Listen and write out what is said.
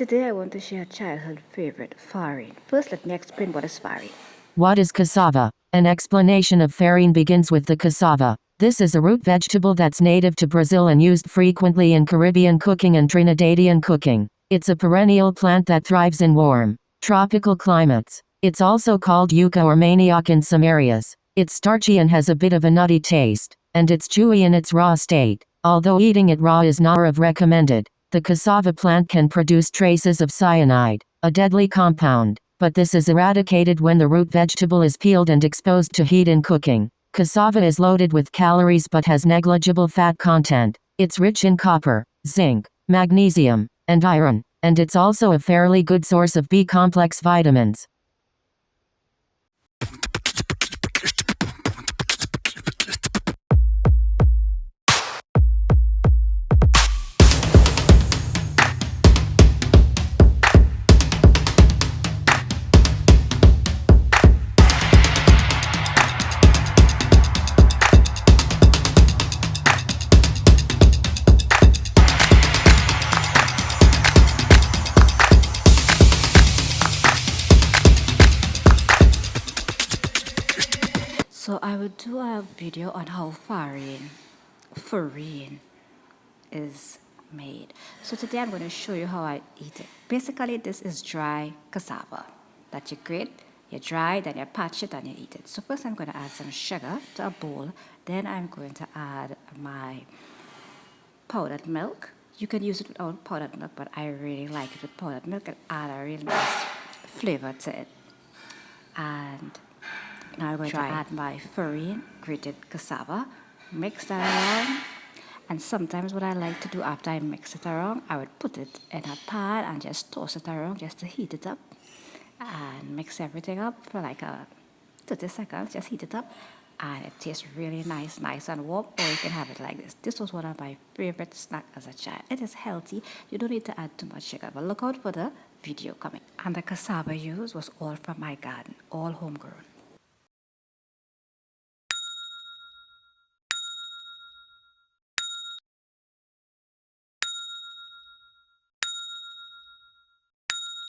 Today I want to share a childhood favorite, farine. First, let me explain what is farine. What is cassava? An explanation of farine begins with the cassava. This is a root vegetable that's native to Brazil and used frequently in Caribbean cooking and Trinidadian cooking. It's a perennial plant that thrives in warm, tropical climates. It's also called yuca or manioc in some areas. It's starchy and has a bit of a nutty taste, and it's chewy in its raw state. Although eating it raw is not recommended, the cassava plant can produce traces of cyanide, a deadly compound, but this is eradicated when the root vegetable is peeled and exposed to heat in cooking. Cassava is loaded with calories but has negligible fat content. It's rich in copper, zinc, magnesium, and iron, and it's also a fairly good source of B-complex vitamins. So I will do a video on how farine is made. So today I'm going to show you how I eat it. Basically, this is dry cassava that you grate, you dry, then you patch it and you eat it. So first I'm going to add some sugar to a bowl. Then I'm going to add my powdered milk. You can use it without powdered milk, but I really like it with powdered milk and add a really nice flavor to it. And now I'm going to add my farine, grated cassava, mix that around. And sometimes what I like to do after I mix it around, I would put it in a pan and just toss it around just to heat it up. And mix everything up for like 30 seconds, just heat it up. And it tastes really nice and warm, or you can have it like this. This was one of my favorite snacks as a child. It is healthy. You don't need to add too much sugar, but look out for the video coming. And the cassava used was all from my garden, all homegrown.